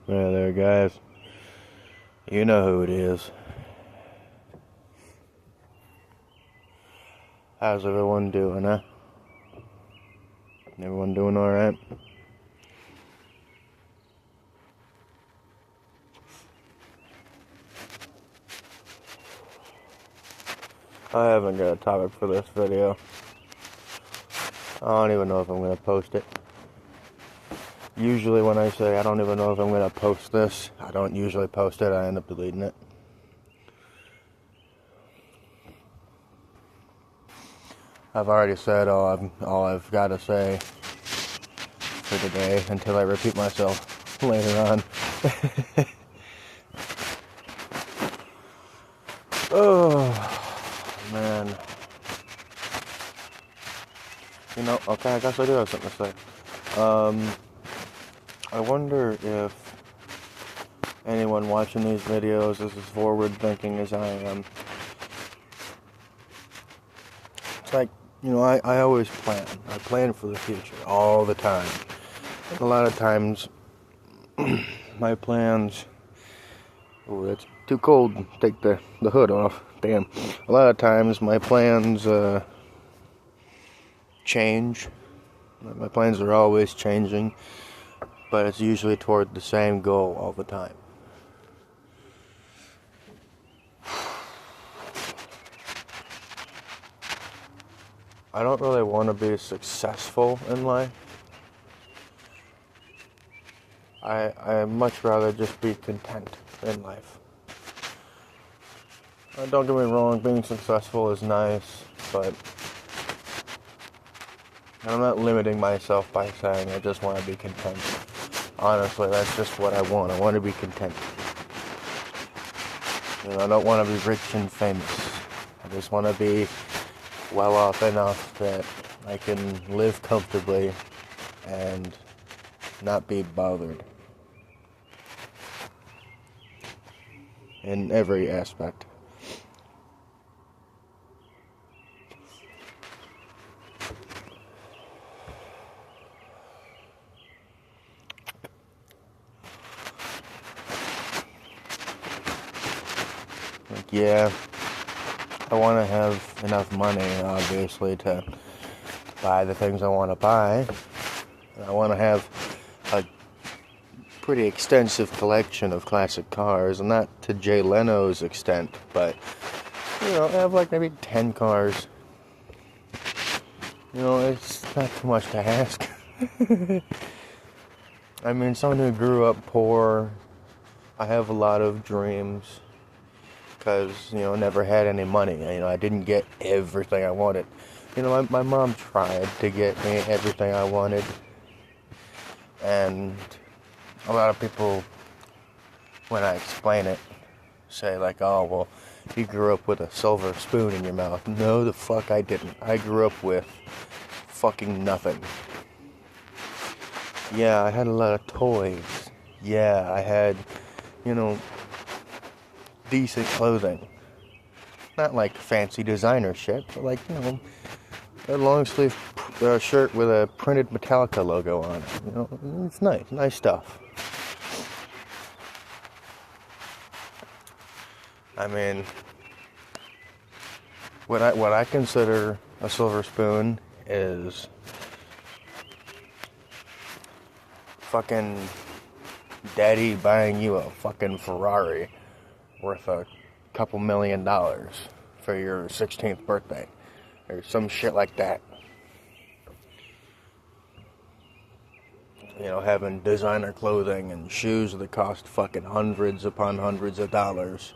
Hey there, guys. You know who it is. How's everyone doing, huh? Everyone doing alright? I haven't got a topic for this video. I don't even know if I'm going to post it. Usually when I say I don't even know if I'm going to post this, I don't usually post it. I end up deleting it. I've already said all I've got to say for today until I repeat myself later on. Oh, man. You know, okay, I guess I do have something to say. I wonder if anyone watching these videos is as forward-thinking as I am. It's like, you know, I always plan. I plan for the future all the time. And a lot of times, my plans... Oh, it's too cold. Take the hood off. Damn. A lot of times, my plans change. My plans are always changing, but it's usually toward the same goal all the time. I don't really want to be successful in life. I much rather just be content in life. Don't get me wrong, being successful is nice, but I'm not limiting myself by saying I just want to be content. Honestly, that's just what I want. I want to be content. You know, I don't want to be rich and famous. I just want to be well off enough that I can live comfortably and not be bothered in every aspect. Like, yeah, I want to have enough money, obviously, to buy the things I want to buy. I want to have a pretty extensive collection of classic cars, and not to Jay Leno's extent, but, you know, I have like maybe 10 cars. You know, it's not too much to ask. I mean, someone who grew up poor, I have a lot of dreams, because, you know, never had any money. You know, I didn't get everything I wanted. You know, my mom tried to get me everything I wanted, and a lot of people, when I explain it, say like, oh, well, you grew up with a silver spoon in your mouth. No, the fuck I didn't. I grew up with fucking nothing. Yeah, I had a lot of toys. Yeah, I had, you know, decent clothing. Not like fancy designer shit, but like, you know, a long sleeve shirt with a printed Metallica logo on it. You know, it's nice stuff. I mean, what I consider a silver spoon is fucking daddy buying you a fucking Ferrari worth a couple $1 million for your 16th birthday or some shit like that. You know, having designer clothing and shoes that cost fucking hundreds upon hundreds of dollars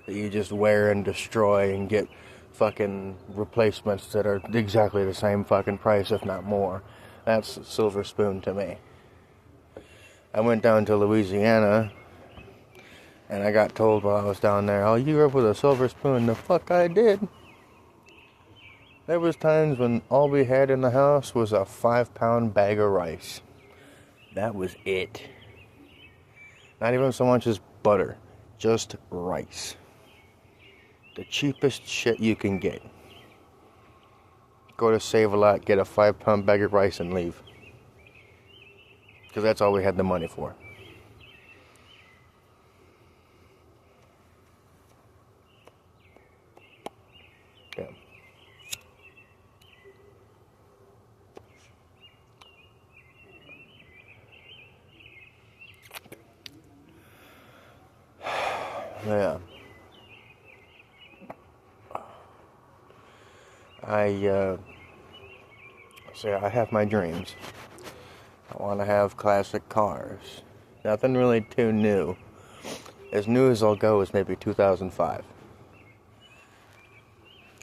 that you just wear and destroy and get fucking replacements that are exactly the same fucking price, if not more. That's a silver spoon to me. I went down to Louisiana, and I got told while I was down there, oh, you grew up with a silver spoon. The fuck I did. There was times when all we had in the house was a 5-pound bag of rice. That was it. Not even so much as butter, just rice. The cheapest shit you can get. Go to Save-A-Lot, get a 5-pound bag of rice and leave. Because that's all we had the money for. Yeah. I say I have my dreams. I want to have classic cars. Nothing really too new. As new as I'll go is maybe 2005.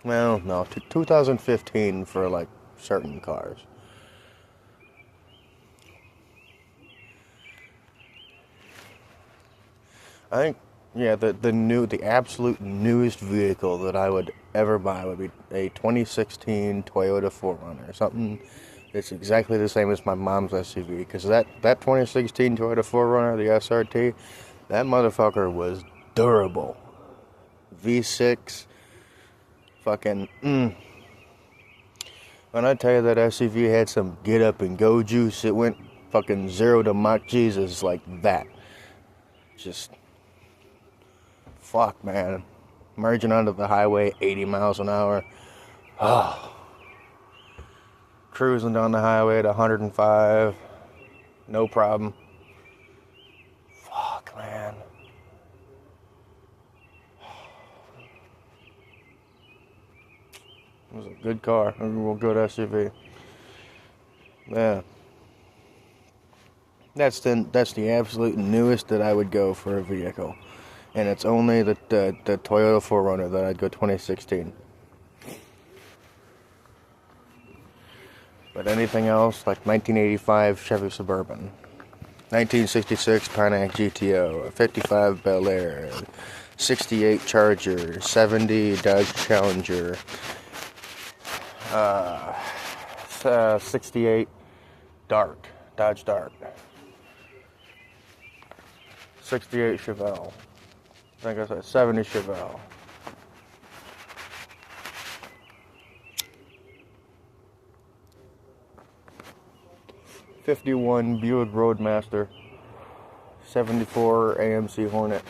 Well, no, 2015 for like certain cars. I think, yeah, the absolute newest vehicle that I would ever buy would be a 2016 Toyota 4Runner. Something that's exactly the same as my mom's SUV. Because that 2016 Toyota 4Runner, the SRT, that motherfucker was durable. V6, fucking, When I tell you that SUV had some get up and go juice, it went fucking 0 to Mach Jesus like that. Just, fuck, man. Merging onto the highway, 80 miles an hour. Oh. Cruising down the highway at 105. No problem. Fuck, man. It was a good car. A real good SUV. Yeah. That's the absolute newest that I would go for a vehicle. And it's only the Toyota 4Runner that I'd go 2016. But anything else, like 1985 Chevy Suburban, 1966 Pontiac GTO, 55 Bel Air, 68 Charger, 70 Dodge Challenger, 68 Dart, Dodge Dart, 68 Chevelle, I think I said 70 Chevelle. '51 Buick Roadmaster, 74 AMC Hornet,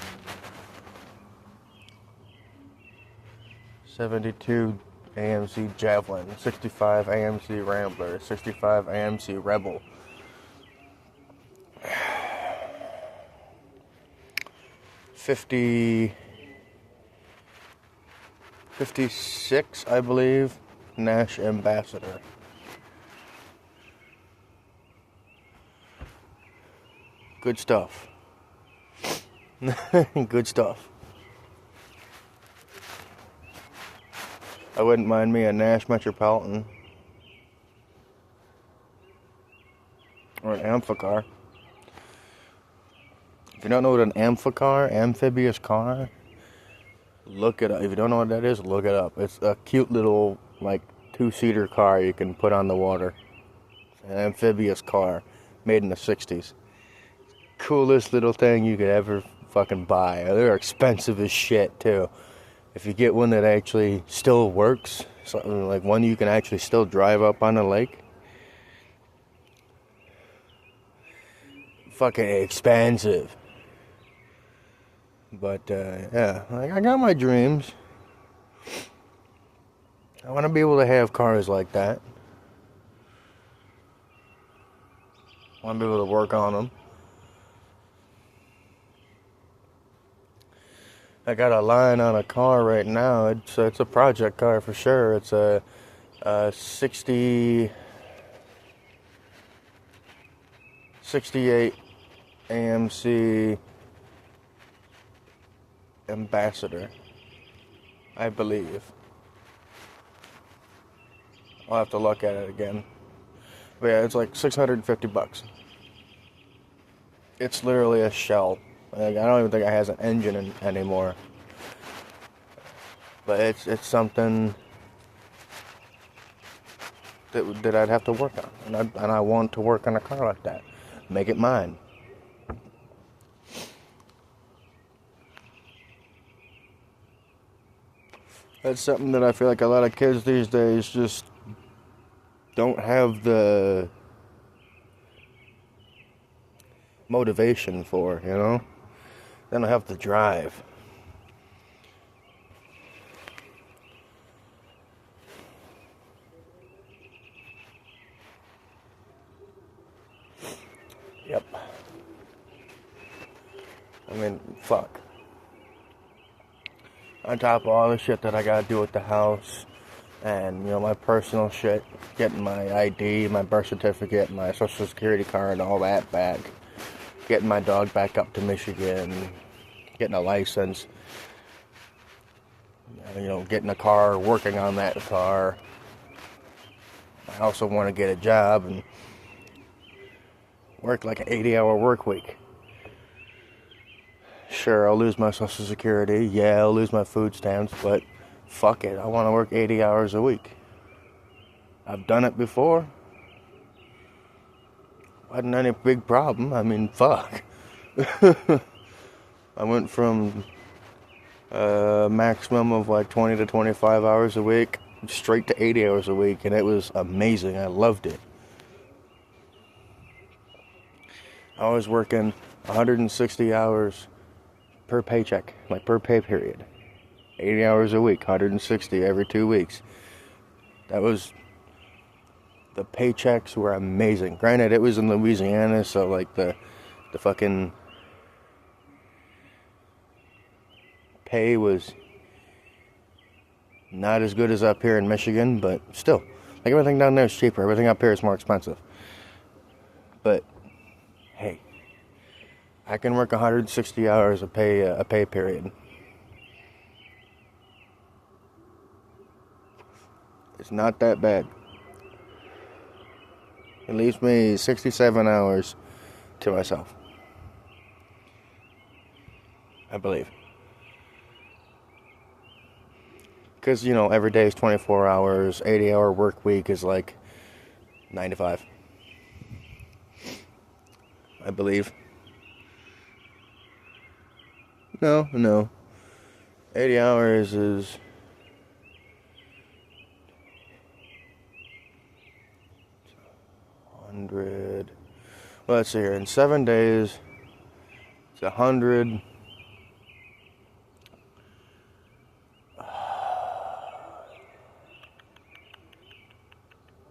72 AMC Javelin, 65 AMC Rambler, 65 AMC Rebel, 56, I believe, Nash Ambassador. Good stuff. Good stuff. I wouldn't mind me a Nash Metropolitan. Or an Amphicar. If you don't know what an Amphicar, amphibious car, look it up. If you don't know what that is, look it up. It's a cute little, like, 2-seater car you can put on the water. An amphibious car made in the 60s. Coolest little thing you could ever fucking buy. They're expensive as shit too. If you get one that actually still works, something like one you can actually still drive up on the lake, fucking expensive. But yeah, like, I got my dreams. I want to be able to have cars like that. I want to be able to work on them. I got a line on a car right now. It's a project car for sure. It's a 68 AMC Ambassador, I believe. I'll have to look at it again. But yeah, it's like $650. It's literally a shell. Like, I don't even think it has an engine anymore. But it's something that I'd have to work on, and I want to work on a car like that, make it mine. That's something that I feel like a lot of kids these days just don't have the motivation for, you know? They don't have the drive. Yep. I mean, fuck. On top of all the shit that I gotta do with the house, and my personal shit, getting my ID, my birth certificate, my social security card, all that back, getting my dog back up to Michigan, getting a license, getting a car, working on that car. I also want to get a job and work like an 80-hour work week. Sure, I'll lose my social security. Yeah, I'll lose my food stamps, but fuck it. I want to work 80 hours a week. I've done it before. Wasn't any big problem. I mean, fuck. I went from a maximum of like 20 to 25 hours a week straight to 80 hours a week, and it was amazing. I loved it. I was working 160 hours per paycheck, like per pay period. 80 hours a week, 160 every 2 weeks. The paychecks were amazing. Granted, it was in Louisiana, so like the fucking pay was not as good as up here in Michigan, but still, like everything down there is cheaper. Everything up here is more expensive. But hey, I can work 160 hours a pay period. It's not that bad. It leaves me 67 hours to myself, I believe. Because, every day is 24 hours. 80-hour work week is like 9 to 5. I believe. No. 80 hours is... $100. Well, let's see here. In 7 days, it's 100.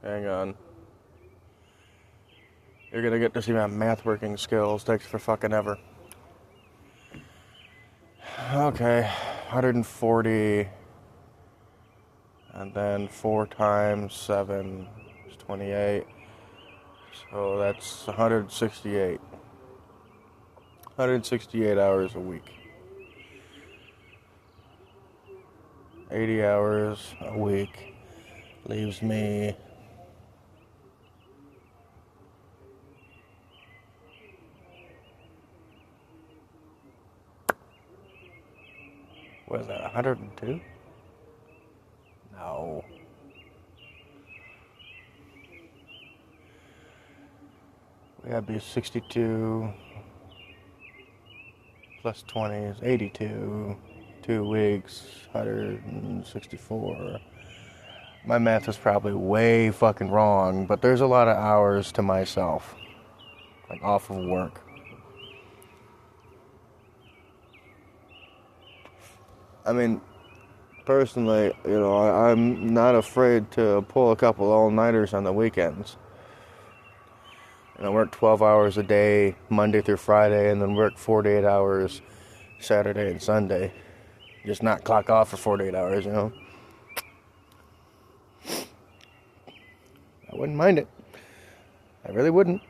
Hang on. You're gonna get to see my math working skills. Takes for fucking ever. Okay, 140. And then 4 times 7 is 28. So that's 168. 168 hours a week. 80 hours a week leaves me... What is that, 102? No. We gotta be 62 plus 20 is 82. 2 weeks, 164. My math is probably way fucking wrong, but there's a lot of hours to myself, like off of work. I mean, personally, I'm not afraid to pull a couple all-nighters on the weekends. And I work 12 hours a day, Monday through Friday, and then work 48 hours Saturday and Sunday. Just not clock off for 48 hours, I wouldn't mind it. I really wouldn't.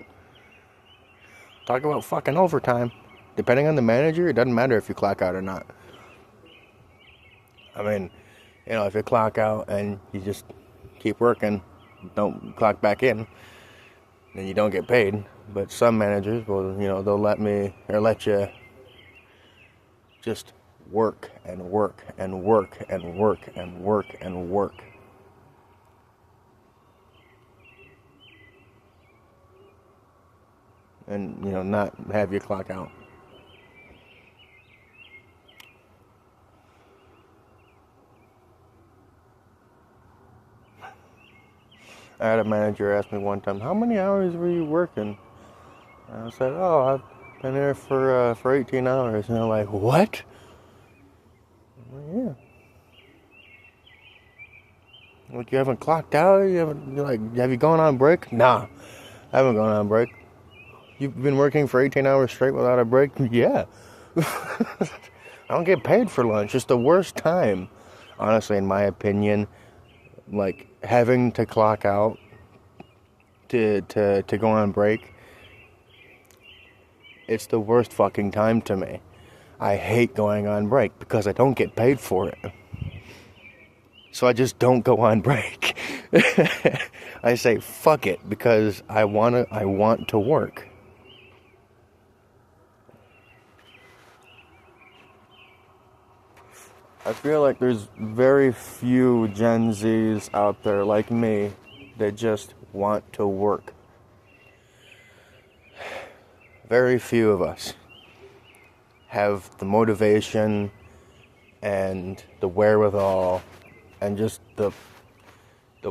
Talk about fucking overtime. Depending on the manager, it doesn't matter if you clock out or not. I mean, if you clock out and you just keep working, don't clock back in, then you don't get paid. But some managers will, they'll let you just work and work and work and work and work and work. And, not have you clock out. I had a manager ask me one time, how many hours were you working? And I said, I've been here for 18 hours. And they're like, what? Yeah. Like, you haven't clocked out? Have you gone on break? Nah, I haven't gone on break. You've been working for 18 hours straight without a break? Yeah. I don't get paid for lunch. It's the worst time, honestly, in my opinion. Like, having to clock out to go on break, it's the worst fucking time to me. I hate going on break because I don't get paid for it. So I just don't go on break. I say fuck it because I want to work. I feel like there's very few Gen Zs out there like me that just want to work. Very few of us have the motivation and the wherewithal and just the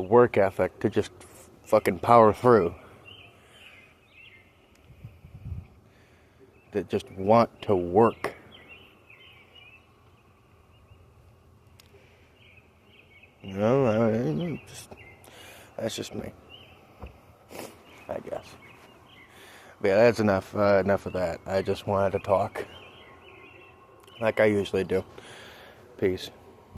work ethic to just fucking power through. That just want to work. You know, that's just me, I guess. But yeah, that's enough of that. I just wanted to talk like I usually do. Peace.